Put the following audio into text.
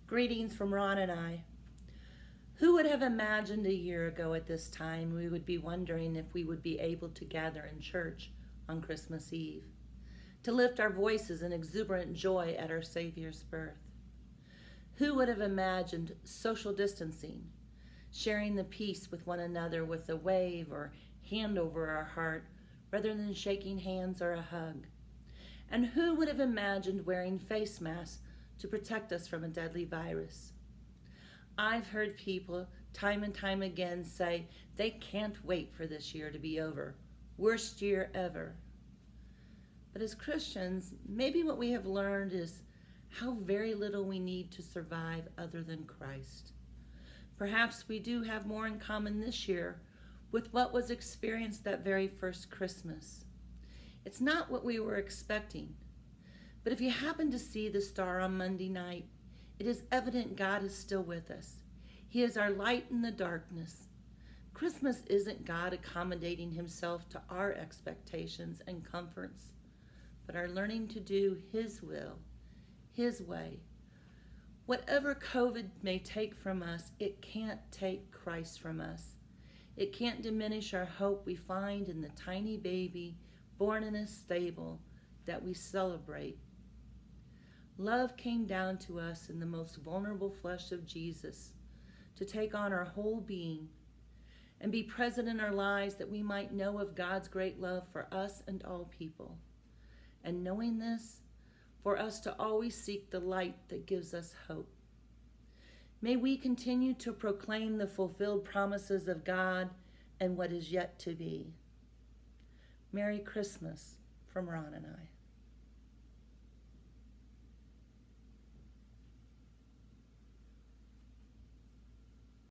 Greetings from Ron and I. Who would have imagined a year ago at this time we would be wondering if we would be able to gather in church on Christmas Eve, to lift our voices in exuberant joy at our Savior's birth? Who would have imagined social distancing, sharing the peace with one another with a wave or hand over our heart rather than shaking hands or a hug? And who would have imagined wearing face masks to protect us from a deadly virus? I've heard people time and time again say they can't wait for this year to be over. Worst year ever. But as Christians, maybe what we have learned is how very little we need to survive other than Christ. Perhaps we do have more in common this year with what was experienced that very first Christmas. It's not what we were expecting, but if you happen to see the star on Monday night, it is evident God is still with us. He is our light in the darkness. Christmas isn't God accommodating himself to our expectations and comforts, but our learning to do his will, his way. Whatever COVID may take from us, it can't take Christ from us. It can't diminish our hope we find in the tiny baby born in a stable that we celebrate. Love came down to us in the most vulnerable flesh of Jesus to take on our whole being and be present in our lives that we might know of God's great love for us and all people. And knowing this, for us to always seek the light that gives us hope. May we continue to proclaim the fulfilled promises of God and what is yet to be. Merry Christmas from Ron and I.